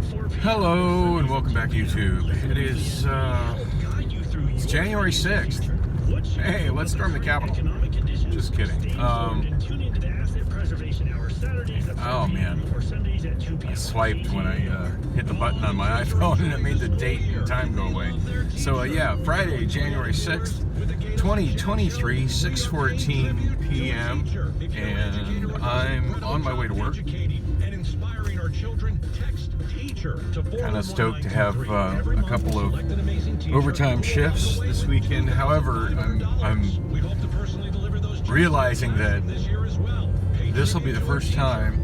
Hello and welcome back, YouTube. It is it's January 6th. Hey, let's storm the Capitol. Just kidding. Oh man, I swiped when I hit the button on my iPhone and it made the date and time go away. So yeah, Friday, January 6th, 2023, 6:14 p.m. and I'm on my way to work. Kind of stoked to have a couple of overtime shifts this weekend. However, I'm realizing that this will be the first time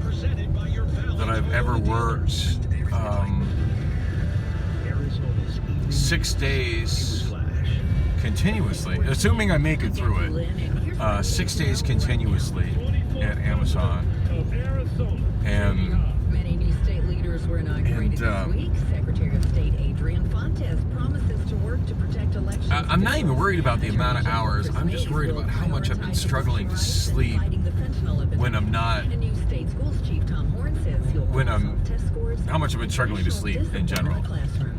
that I've ever worked 6 days continuously, assuming I make it through it, 6 days continuously at Amazon. And many new state leaders were inaugurated this week. Secretary of State Adrian Fontes promises to work to protect elections. I'm not even worried about the amount of hours. I'm just worried about how much I've been struggling to sleep when I'm not. How much I've been struggling to sleep in general.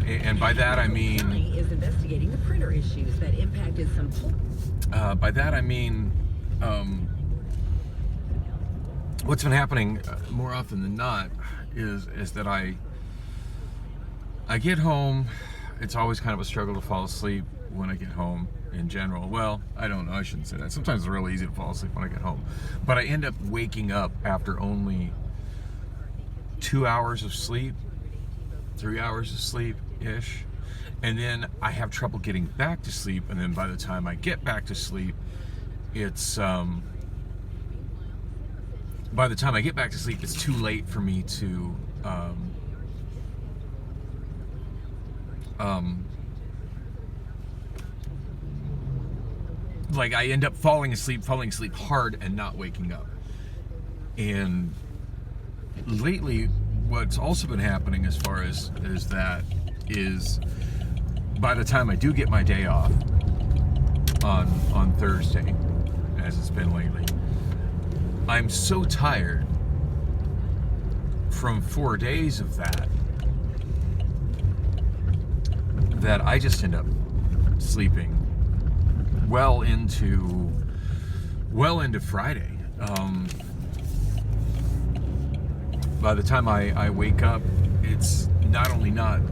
And by that I mean. Is investigating the printer issues that impacted some. By that I mean. What's been happening more often than not is that I get home. It's always kind of a struggle to fall asleep when I get home in general. Well, I don't know, I shouldn't say that. Sometimes it's really easy to fall asleep when I get home. But I end up waking up after only 2 hours of sleep, 3 hours of sleep-ish. And then I have trouble getting back to sleep. And then by the time I get back to sleep, it's... by the time I get back to sleep, it's too late for me to like I end up falling asleep hard and not waking up. And lately, what's also been happening as far as that is, by the time I do get my day off on Thursday, as it's been lately, I'm so tired from 4 days of that I just end up sleeping well into Friday. By the time I wake up, it's not only not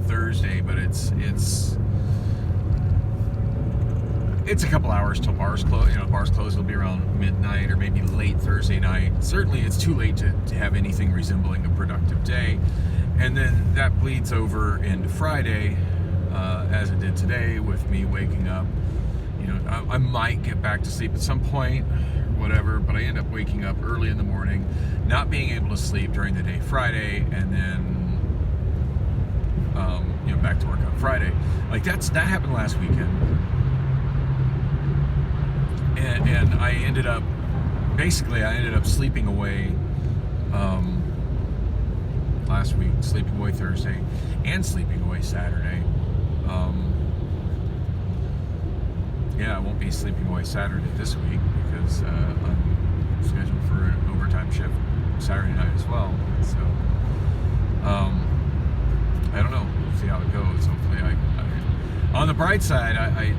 Thursday, but it's a couple hours till bars close. Bars close will be around midnight or maybe late Thursday night. Certainly, it's too late to have anything resembling a productive day. And then that bleeds over into Friday, as it did today with me waking up. I might get back to sleep at some point, whatever, but I end up waking up early in the morning, not being able to sleep during the day Friday, and then back to work on Friday. Like that happened last weekend. And I ended up sleeping away last week, sleeping away Thursday, and sleeping away Saturday. I won't be sleeping away Saturday this week because I'm scheduled for an overtime shift Saturday night as well. So, I don't know. We'll see how it goes. Hopefully, on the bright side, I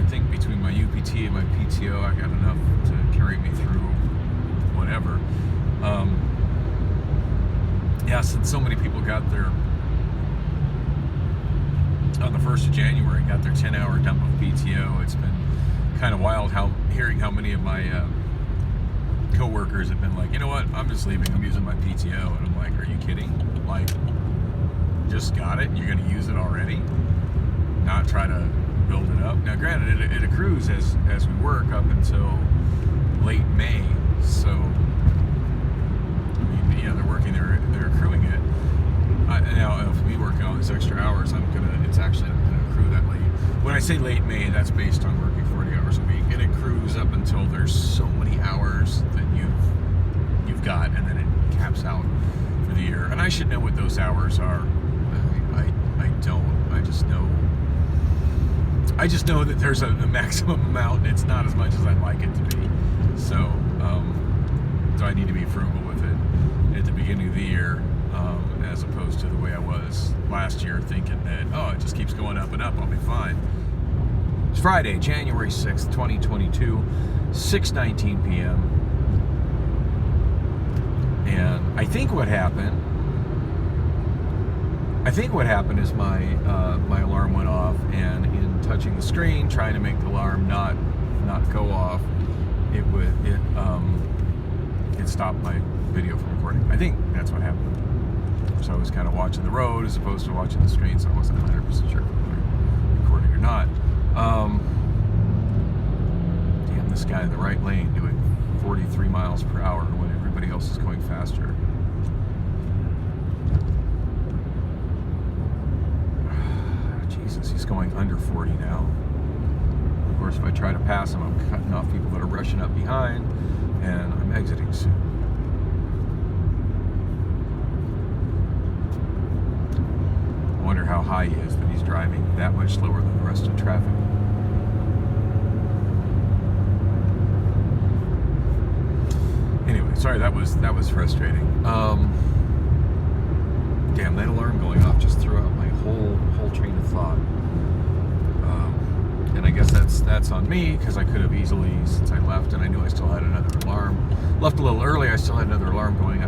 think between my UPT and my PTO, I got enough to carry me through whatever. Since so many people got their, on the 1st of January, got their 10-hour dump of PTO, it's been kind of wild hearing how many of my co-workers have been like, you know what, I'm just leaving, I'm using my PTO. And I'm like, are you kidding? Like, just got it, and you're going to use it already? Not try to build it up. Now, granted, it accrues as we work up until late May. So, they're accruing it. Now, if me working all these extra hours, it's actually not gonna accrue that late. When I say late May, that's based on working 40 hours a week. It accrues up until there's so many hours that you've got, and then it caps out for the year. And I should know what those hours are. I don't. I just know that there's a maximum amount, and it's not as much as I'd like it to be. So I need to be frugal with it at the beginning of the year. as opposed to the way I was last year, thinking that, oh, it just keeps going up and up, I'll be fine. It's Friday, January 6th, 2022, 6:19 p.m. And I think what happened is my alarm went off, and in touching the screen, trying to make the alarm not go off, it stopped my video from recording. I think that's what happened. So I was kind of watching the road as opposed to watching the screen, so I wasn't 100% sure if I was recording or not. Damn, this guy in the right lane doing 43 miles per hour when everybody else is going faster. Jesus, he's going under 40 now. Of course, if I try to pass him, I'm cutting off people that are rushing up behind, and I'm exiting soon. I wonder how high he is that he's driving that much slower than the rest of traffic. Anyway, sorry, that was frustrating. Damn, that alarm going off just threw out my whole train of thought. And I guess that's on me, because I could have easily, since I left and I knew I still had another alarm, left a little early, I still had another alarm going. I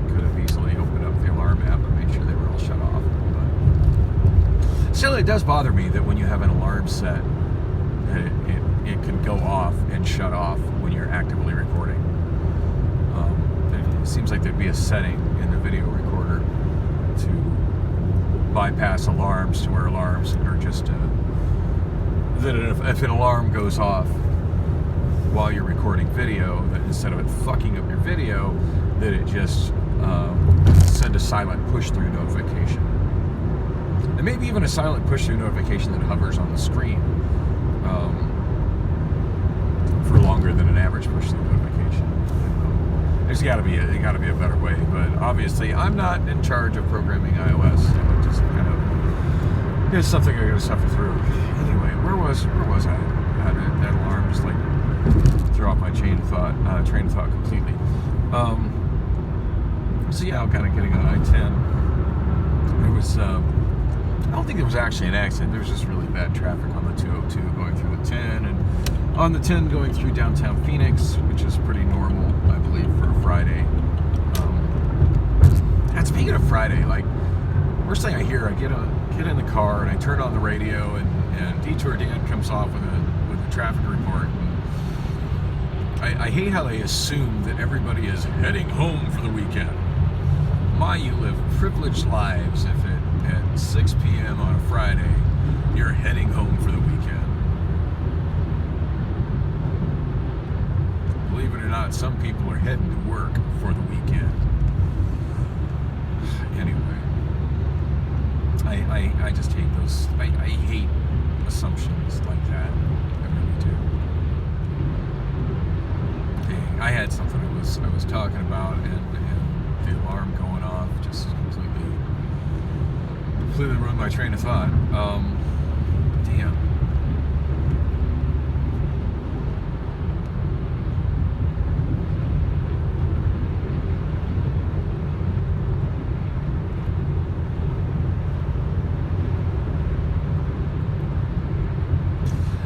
could have easily opened up the alarm app and made sure they were all shut off. But still, it does bother me that when you have an alarm set, that it can go off and shut off when you're actively recording. It seems like there'd be a setting in the video recorder to bypass alarms, to where alarms are just that if an alarm goes off while you're recording video, that instead of it fucking up your video, that it just send a silent push-through notification. And maybe even a silent push-through notification that hovers on the screen for longer than an average push-through notification. There's got to be a better way, but obviously I'm not in charge of programming iOS. So it just kind of is something I got to suffer through. Anyway, where was I? That alarm just like threw off my train of thought completely. So yeah, I'm kind of getting on I-10. There was I don't think there was actually an accident. There was just really bad traffic on the 202 going through the 10, and on the 10 going through downtown Phoenix, which is pretty normal, I believe, for a Friday. And speaking of Friday, like, first thing I hear, I get in the car and I turn on the radio, and Detour Dan comes off with a traffic report. And I hate how they assume that everybody is heading home for the weekend. You live privileged lives if at 6 p.m. on a Friday, you're heading home for the weekend. Believe it or not, some people are heading to work for the weekend. Anyway, I just hate those. I hate assumptions like that. I really do. Dang, I had something I was talking about, and the alarm going off just completely ruined my train of thought. Damn.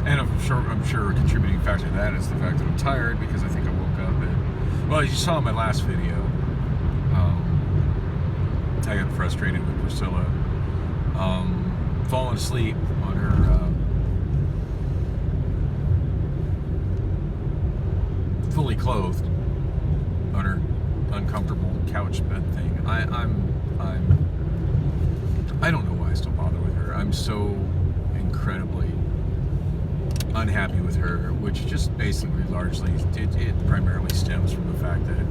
And I'm sure a contributing factor to that is the fact that I'm tired, because I think I woke up at, well, as you saw in my last video, I got frustrated with Priscilla falling asleep on her fully clothed on her uncomfortable couch bed thing. I don't know why I still bother with her. I'm so incredibly unhappy with her, which just basically largely it primarily stems from the fact that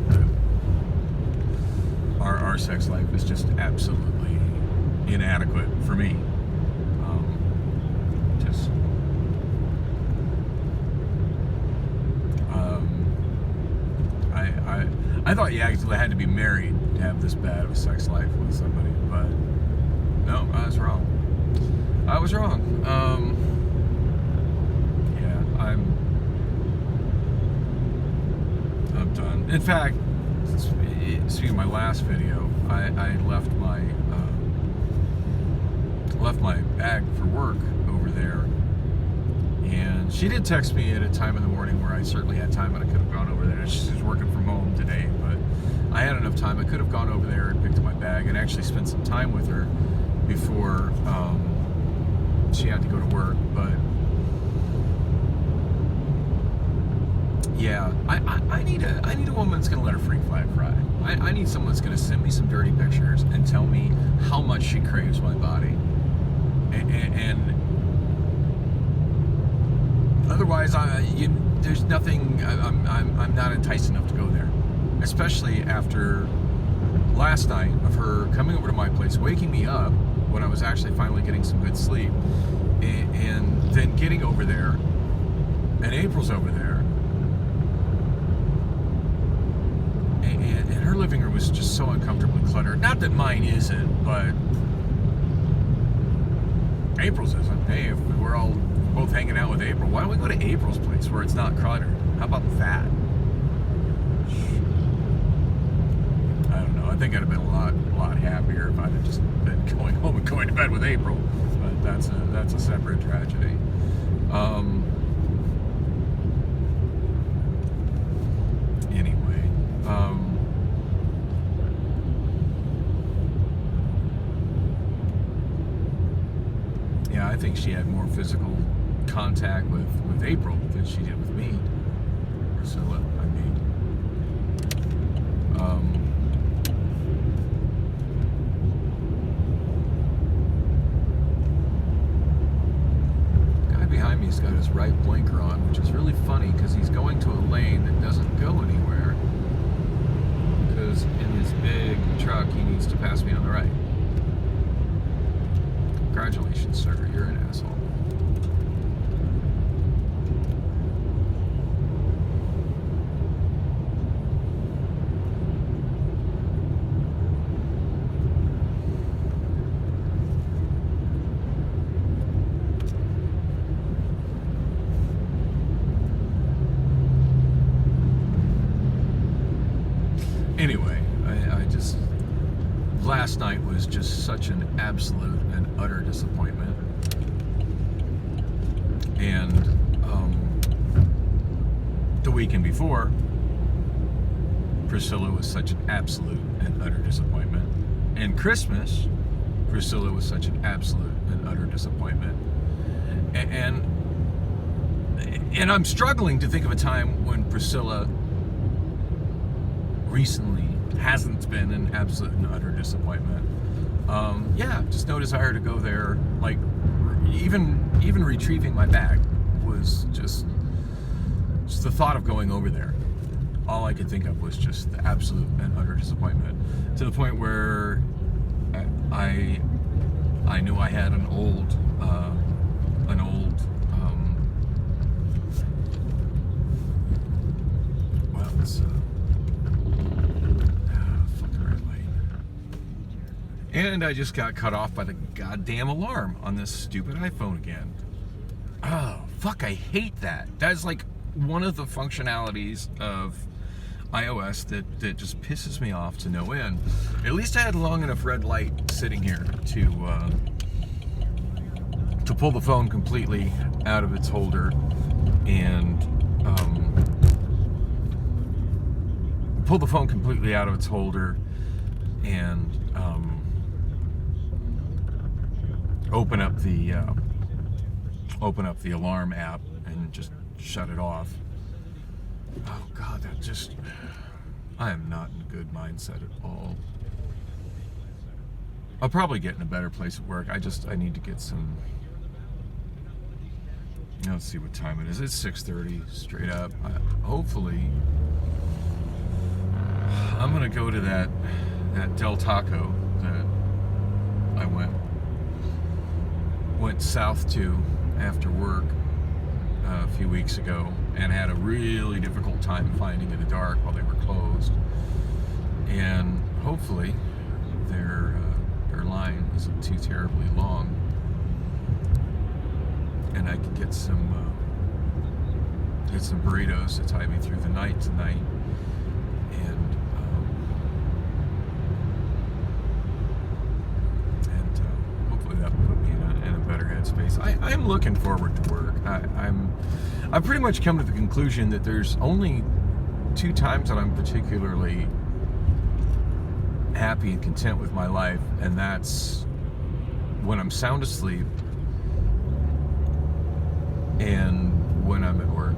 our sex life is just absolutely inadequate for me. I thought you actually had to be married to have this bad of a sex life with somebody, but no, I was wrong. Yeah, I'm done. In fact, speaking of my last video, I left my bag for work over there, and she did text me at a time in the morning where I certainly had time and I could have gone over there. She's working from home today, but I had enough time. I could have gone over there and picked up my bag and actually spent some time with her before she had to go to work. But yeah, I need a woman that's gonna let her freak flag fry. I need someone that's gonna send me some dirty pictures and tell me how much she craves my body. And otherwise, there's nothing. I'm not enticed enough to go there, especially after last night of her coming over to my place, waking me up when I was actually finally getting some good sleep, and then getting over there, and April's over there, and her living room was just so uncomfortably cluttered. Not that mine isn't, but April's isn't. Hey, if we're all both hanging out with April, why don't we go to April's place where it's not cluttered? How about that? I don't know. I think I'd have been a lot happier if I'd have just been going home and going to bed with April. But that's a separate tragedy. Anyway. Yeah, I think she had more physical contact with April than she did with me. Priscilla, I mean. Guy behind me's got his right blinker on, which is really funny because he's going to a lane that doesn't go anywhere. Because in his big truck, he needs to pass me on the right. Congratulations, sir. You're an asshole. Anyway, I just... Last night was just such an absolute and utter disappointment. And the weekend before, Priscilla was such an absolute and utter disappointment. And Christmas, Priscilla was such an absolute and utter disappointment. And I'm struggling to think of a time when Priscilla recently hasn't been an absolute and utter disappointment. Yeah, just no desire to go there. Like, even retrieving my bag was just the thought of going over there. All I could think of was just the absolute and utter disappointment, to the point where I knew I had an old well, it's and I just got cut off by the goddamn alarm on this stupid iPhone again. Oh, fuck, I hate that. That's like one of the functionalities of iOS that just pisses me off to no end. At least I had long enough red light sitting here to pull the phone completely out of its holder and open up the alarm app and just shut it off. Oh God, I am not in a good mindset at all. I'll probably get in a better place at work. I need to get some. Let's see what time it is. It's 6:30 straight up. Hopefully, I'm gonna go to that Del Taco that I went south to after work a few weeks ago and had a really difficult time finding in the dark while they were closed. And hopefully their line isn't too terribly long, and I can get some burritos to tide me through the night tonight. And I'm looking forward to work. I've pretty much come to the conclusion that there's only 2 times that I'm particularly happy and content with my life, and that's when I'm sound asleep and when I'm at work.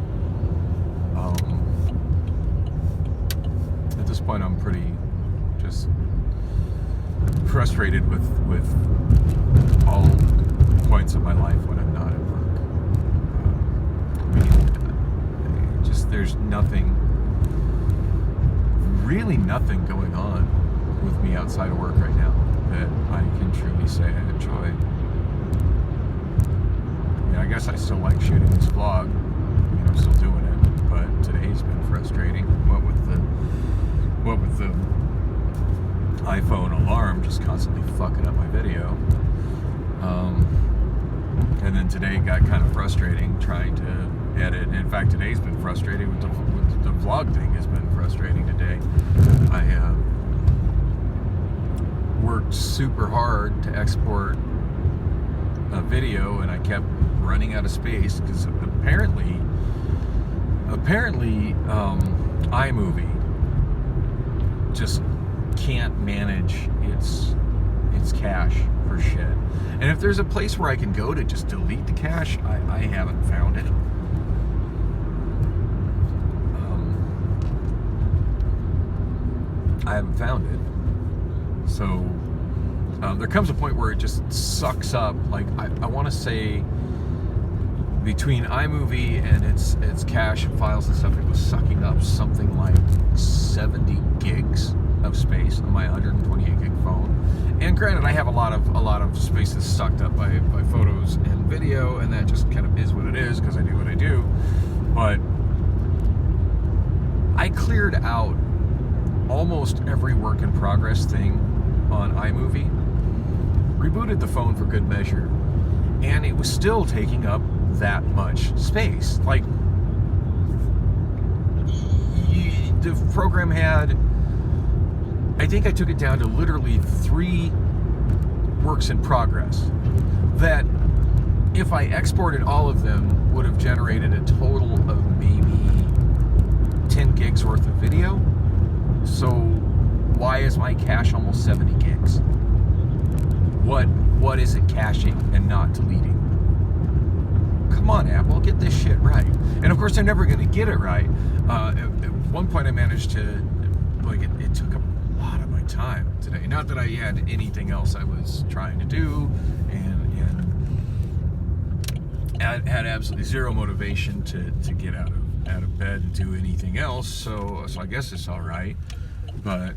At this point, I'm pretty just frustrated with all points of my life when I'm not at work. Just there's really nothing going on with me outside of work right now that I can truly say I enjoy. I mean, I guess I still like shooting this vlog. I'm still doing it, but today's been frustrating. What with the iPhone alarm just constantly fucking up my video. And then today got kind of frustrating trying to edit. In fact, today's been frustrating with the vlog thing has been frustrating today. I worked super hard to export a video, and I kept running out of space because apparently iMovie just can't manage its cache for shit. And if there's a place where I can go to just delete the cache, I haven't found it. I haven't found it. So there comes a point where it just sucks up. Like I want to say between iMovie and its cache and files and stuff, it was sucking up something like 70 gigs of space on my 128 gig phone. And granted, I have a lot of space that's sucked up by photos and video, and that just kind of is what it is because I do what I do. But I cleared out almost every work in progress thing on iMovie, rebooted the phone for good measure, and it was still taking up that much space. Like, the program had, I think I took it down to literally 3 works in progress that if I exported all of them would have generated a total of maybe 10 gigs worth of video. So why is my cache almost 70 gigs? What is it caching and not deleting? Come on, Apple, get this shit right. And of course, they're never going to get it right. At one point, I managed to, it took a lot of my time today. Not that I had anything else I was trying to do, and had absolutely zero motivation to get out of bed and do anything else. So I guess it's all right. But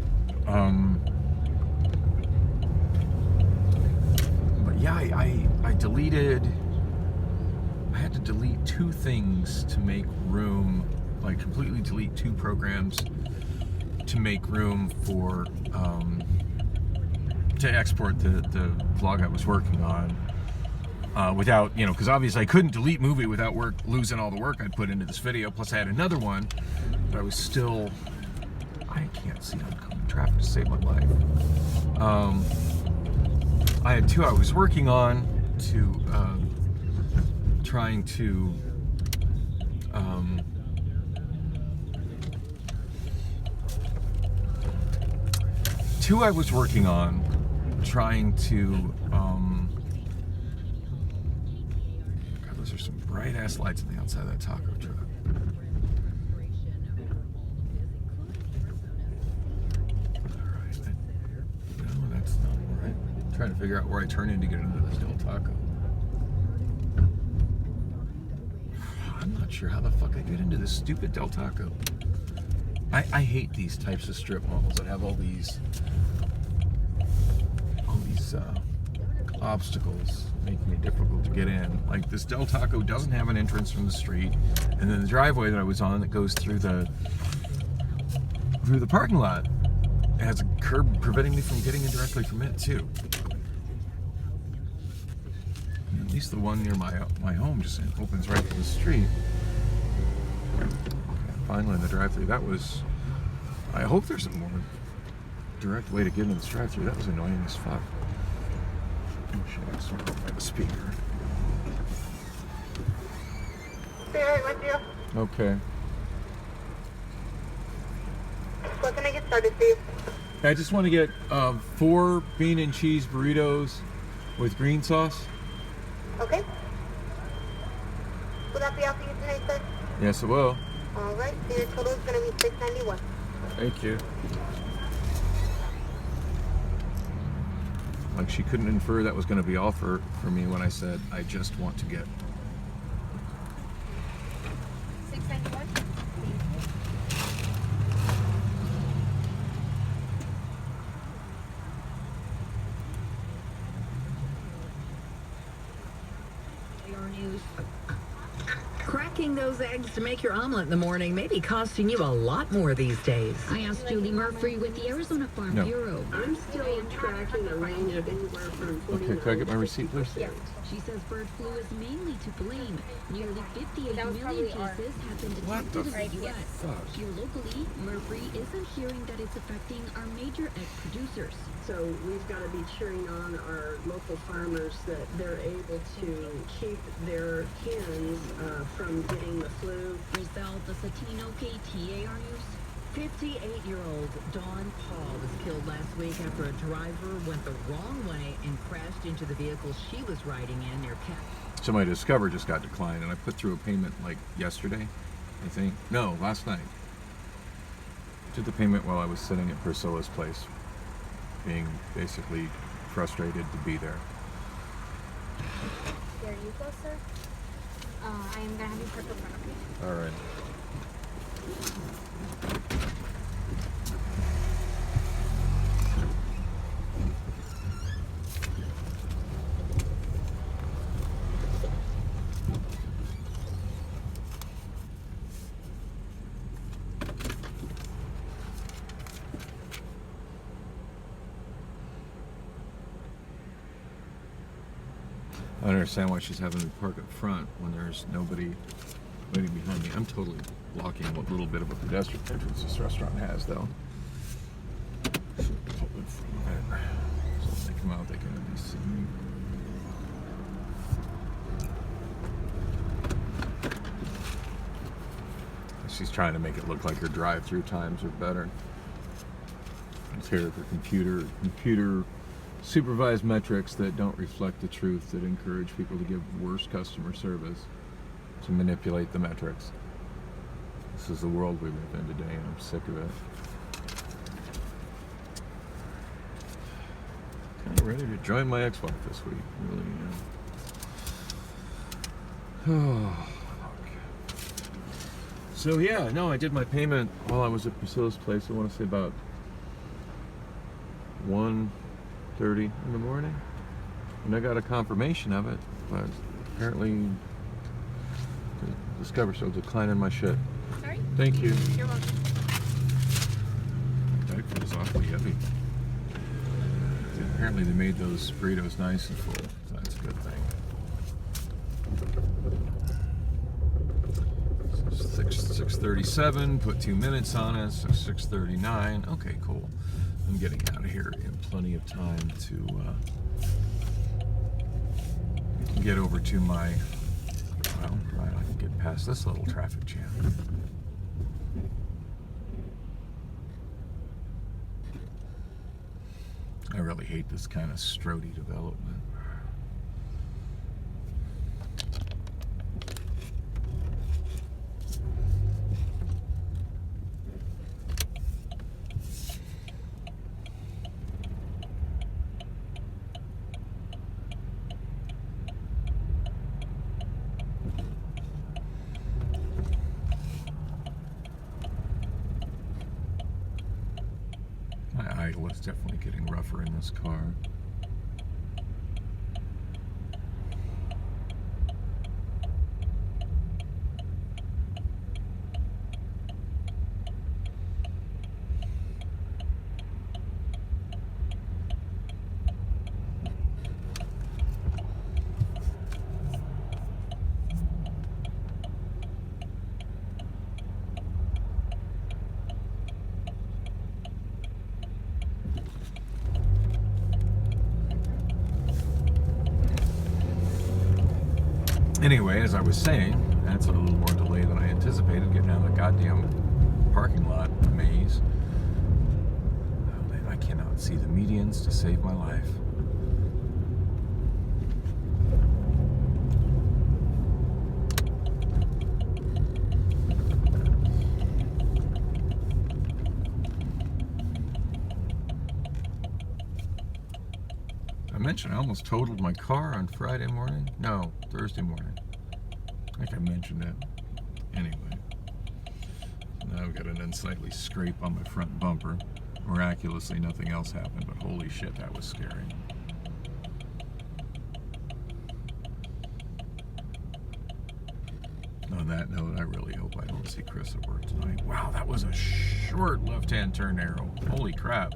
yeah, I deleted. I had to delete 2 things to make room, like completely delete 2 programs to make room for to export the vlog I was working on without, because obviously I couldn't delete movie without losing all the work I'd put into this video. Plus I had another one, but I was still, I can't see oncoming traffic to save my life. I had 2 I was working on to trying to two I was working on trying to God, those are some bright ass lights on the outside of that taco truck. Alright, no, that's not right. I'm trying to figure out where I turn in to get into this Del Taco. I'm not sure how the fuck I get into this stupid Del Taco. I hate these types of strip malls that have all these obstacles making it difficult to get in. Like, this Del Taco doesn't have an entrance from the street, and then the driveway that I was on that goes through the parking lot has a curb preventing me from getting in directly from it too. And at least the one near my home just opens right to the street. Okay, finally in the drive-thru. That was, I hope there's a more direct way to get into this drive-thru. That was annoying as fuck. Oh shit, I sort of have a speaker. Stay right with you. Okay. What can I get started for you? I just want to get 4 bean and cheese burritos with green sauce. Okay. Will that be all for you tonight, sir? Yes, it will. All right. So your total is going to be $691. Thank you. Like she couldn't infer that was going to be all for me when I said I just want to get. $691. AR News. Cracking those eggs to make your omelet in the morning may be costing you a lot more these days. I asked Julie Murphy with the Arizona Farm No. Bureau. I'm still tracking a range of anywhere from 49 Okay, can I get my receipt, please? Yeah. She says bird flu is mainly to blame. Nearly 58 That was million probably cases have been What the detected in the U.S. fuck? Here locally, Murphy isn't hearing that it's affecting our major egg producers. So we've got to be cheering on our local farmers that they're able to keep their hens from getting the flu. Rizal Desatino, KTAR News. 58-year-old Dawn Paul was killed last week after a driver went the wrong way and crashed into the vehicle she was riding in near Cat. So my Discover just got declined, and I put through a payment like yesterday, I think. No, last night. Did the payment while I was sitting at Priscilla's place, being basically frustrated to be there. There you go, sir. I am gonna have you park in front of me. All right. I don't understand why she's having me park up front when there's nobody waiting behind me. I'm totally blocking what little bit of a pedestrian entrance this restaurant has, though. So pull in front of it. So when they come out, they can at least see me. She's trying to make it look like her drive-through times are better. It's here for computer supervised metrics that don't reflect the truth, that encourage people to give worse customer service, to manipulate the metrics. This is the world we live in today, and I'm sick of it. Kind of ready to join my ex-wife this week, really. Oh, fuck. So yeah, no, I did my payment while I was at Priscilla's place. I want to say about 1:30 in the morning, and I got a confirmation of it, but apparently Discover still declining my shit. Sorry? Thank you. You're welcome. That feels awfully heavy. Apparently they made those burritos nice and full, so that's a good thing. 6:37, put 2 minutes on it, so 6:39. Okay, cool. I'm getting out of here in plenty of time to get over to my, well, right, I can get past this little traffic jam. I really hate this kind of strody development. My idle is definitely getting rougher in this car. Anyway, as I was saying, That's a little more delay than I anticipated, getting out of the goddamn parking lot maze. Oh, man, I cannot see the medians to save my life. I mentioned I almost totaled my car on Friday morning. No, Thursday morning. I think I mentioned that. Anyway. Now I've got an unsightly scrape on my front bumper. Miraculously, nothing else happened, but holy shit, that was scary. On that note, I really hope I don't see Chris at work tonight. Wow, that was a short left-hand turn arrow. Holy crap.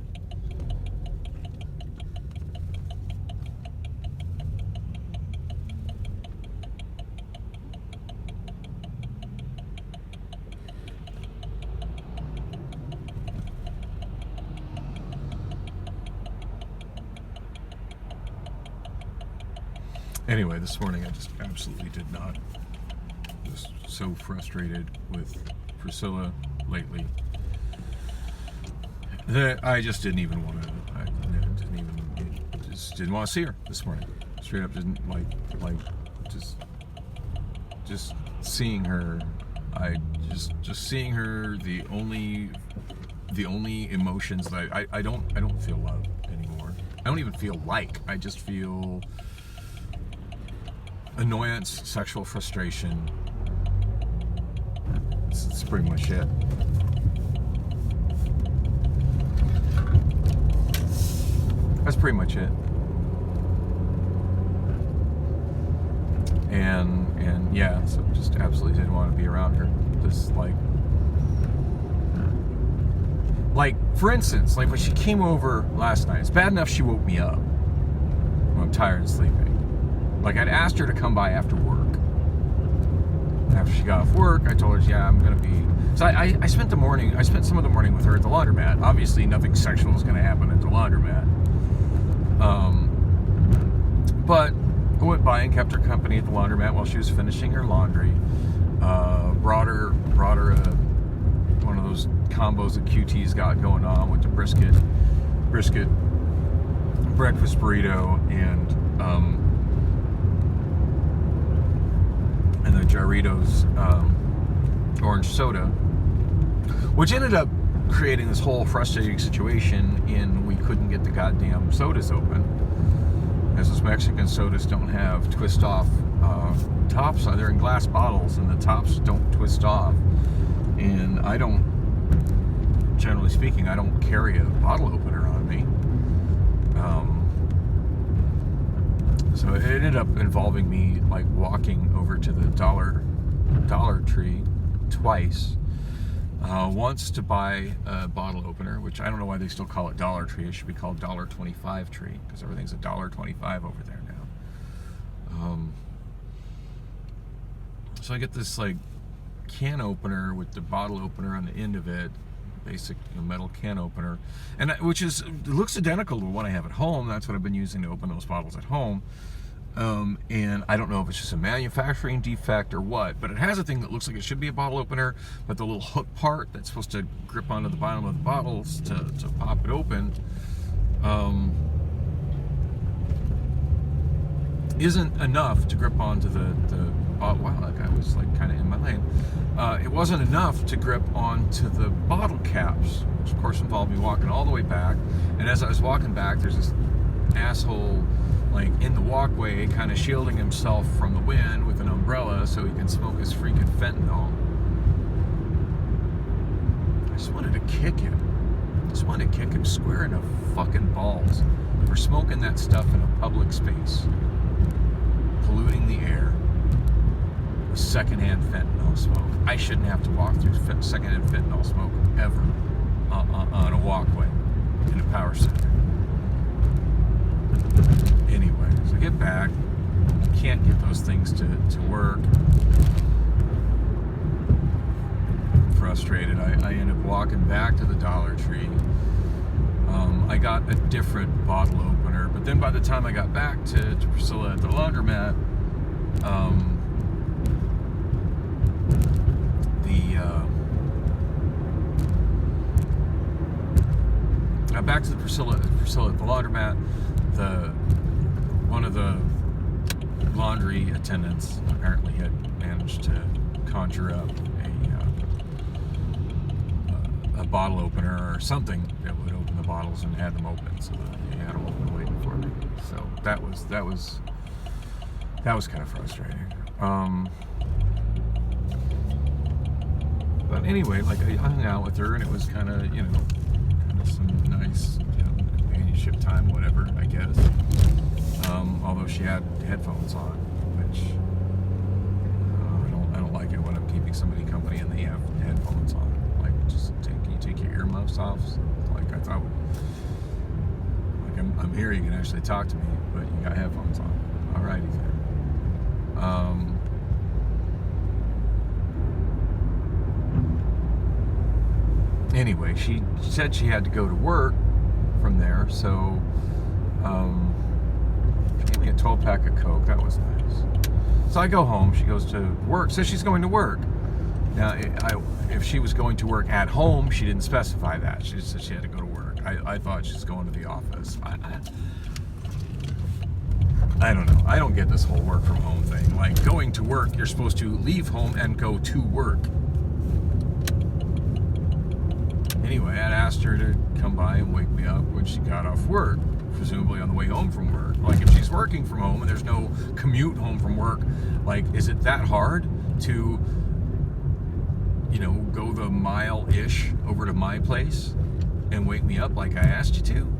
Anyway, this morning I just absolutely did not. Just so frustrated with Priscilla lately that I just didn't even want to. Just didn't want to see her this morning. Straight up didn't like just seeing her. I just seeing her. The only emotions that I don't feel love anymore. I don't even feel like. I just feel annoyance, sexual frustration. It's pretty much it. That's pretty much it. And yeah, so just absolutely didn't want to be around her. Just like for instance, like when she came over last night, it's bad enough she woke me up when I'm tired and sleeping. Like, I'd asked her to come by after work. After she got off work, I told her, yeah, I'm going to be... So I spent some of the morning with her at the laundromat. Obviously, nothing sexual is going to happen at the laundromat. But I went by and kept her company at the laundromat while she was finishing her laundry. Brought her one of those combos that QT's got going on with the brisket breakfast burrito, and the Jarritos orange soda, which ended up creating this whole frustrating situation in we couldn't get the goddamn sodas open, as those Mexican sodas don't have twist off tops. They're in glass bottles and the tops don't twist off, and I don't, generally speaking, I don't carry a bottle opener on me. So it ended up involving me like walking over to the Dollar Tree twice. Once to buy a bottle opener, which I don't know why they still call it Dollar Tree. It should be called $1.25 Tree, because everything's $1.25 over there now. So I get this like can opener with the bottle opener on the end of it, basic metal can opener, and which is, it looks identical to what I have at home. That's what I've been using to open those bottles at home. And I don't know if it's just a manufacturing defect or what, but it has a thing that looks like it should be a bottle opener, but the little hook part that's supposed to grip onto the bottom of the bottles to pop it open isn't enough to grip onto the bottle. Wow, that guy was like kind of in my lane. It wasn't enough to grip onto the bottle caps, which of course involved me walking all the way back. And as I was walking back, there's this asshole like in the walkway, kind of shielding himself from the wind with an umbrella so he can smoke his freaking fentanyl. I just wanted to kick him. I just wanted to kick him square in the fucking balls for smoking that stuff in a public space, polluting the air with secondhand fentanyl smoke. I shouldn't have to walk through secondhand fentanyl smoke ever on a walkway in a power center. Anyway, so I get back, can't get those things to work. Frustrated, I end up walking back to the Dollar Tree. I got a different bottle opener, but then by the time I got back to Priscilla at the laundromat, back to the Priscilla at the laundromat. One of the laundry attendants apparently had managed to conjure up a bottle opener or something that would open the bottles and had them open, so that he had them open waiting for me. So that was kind of frustrating. But anyway, like I hung out with her, and it was kind of some nice companionship time, whatever, I guess. Although she had headphones on, which I don't like it when I'm keeping somebody company and they have headphones on. Like, just take your earmuffs off. Like, I thought, like I'm here, you can actually talk to me, but you got headphones on. Alrighty then. Anyway, she said she had to go to work from there, so she gave me a 12-pack of Coke. That was nice. So I go home. She goes to work. Says she's going to work. Now, if she was going to work at home, she didn't specify that. She just said she had to go to work. I thought she was going to the office. I don't know. I don't get this whole work from home thing. Like, going to work, you're supposed to leave home and go to work. Anyway, I'd asked her to come by and wake me up when she got off work, presumably on the way home from work. Like, if she's working from home and there's no commute home from work, like, is it that hard to, go the mile-ish over to my place and wake me up like I asked you to?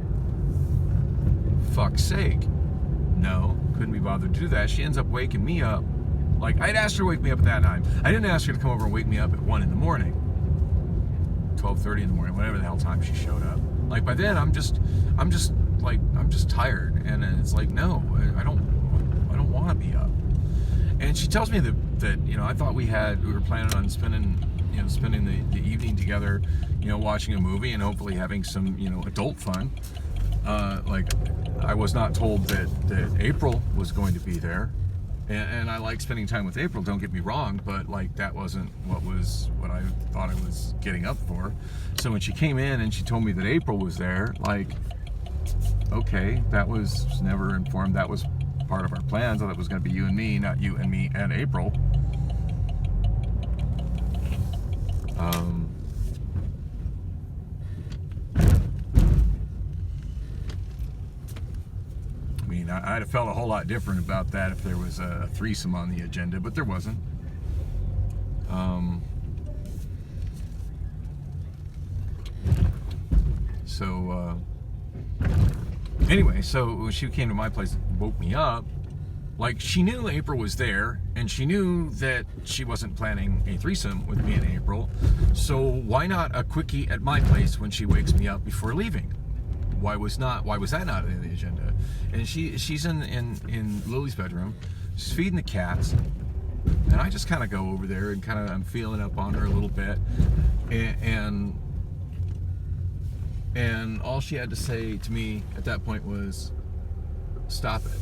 Fuck's sake. No, couldn't be bothered to do that. She ends up waking me up. Like, I'd asked her to wake me up at that time. I didn't ask her to come over and wake me up at 1 in the morning. 12:30 in the morning, whatever the hell time she showed up. Like, by then I'm just tired, and it's like, no, I don't want to be up. And she tells me that I thought we were planning on spending the evening together, watching a movie and hopefully having some adult fun. Like, I was not told that April was going to be there. And I like spending time with April, don't get me wrong, but like, that wasn't what I thought I was getting up for. So when she came in and she told me that April was there, like, okay, that was never informed. That was part of our plans. That it was going to be you and me, not you and me and April. I'd have felt a whole lot different about that if there was a threesome on the agenda, but there wasn't. Anyway, so when she came to my place and woke me up, like, she knew April was there, and she knew that she wasn't planning a threesome with me and April, so why not a quickie at my place when she wakes me up before leaving? Why was that not in the agenda? And she's in Lily's bedroom. She's feeding the cats. And I just kind of go over there and I'm feeling up on her a little bit. And all she had to say to me at that point was, stop it.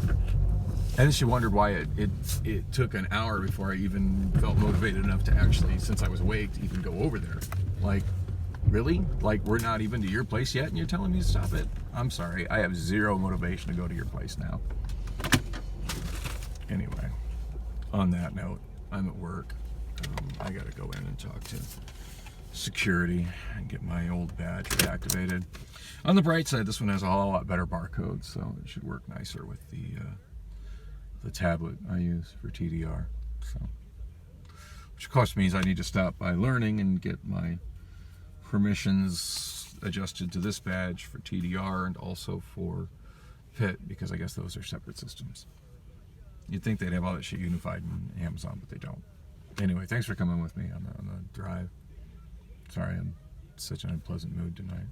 And then she wondered why it took an hour before I even felt motivated enough to actually, since I was awake, to even go over there. Like, really? Like, we're not even to your place yet and you're telling me to stop it? I'm sorry, I have zero motivation to go to your place now. Anyway, on that note, I'm at work. I gotta go in and talk to security and get my old badge reactivated. On the bright side, this one has a whole lot better barcode, so it should work nicer with the tablet I use for TDR. So, which of course means I need to stop by Learning and get my permissions adjusted to this badge for TDR and also for PIT, because I guess those are separate systems. You'd think they'd have all that shit unified in Amazon, but they don't. Anyway, thanks for coming with me on the drive. Sorry, I'm in such an unpleasant mood tonight.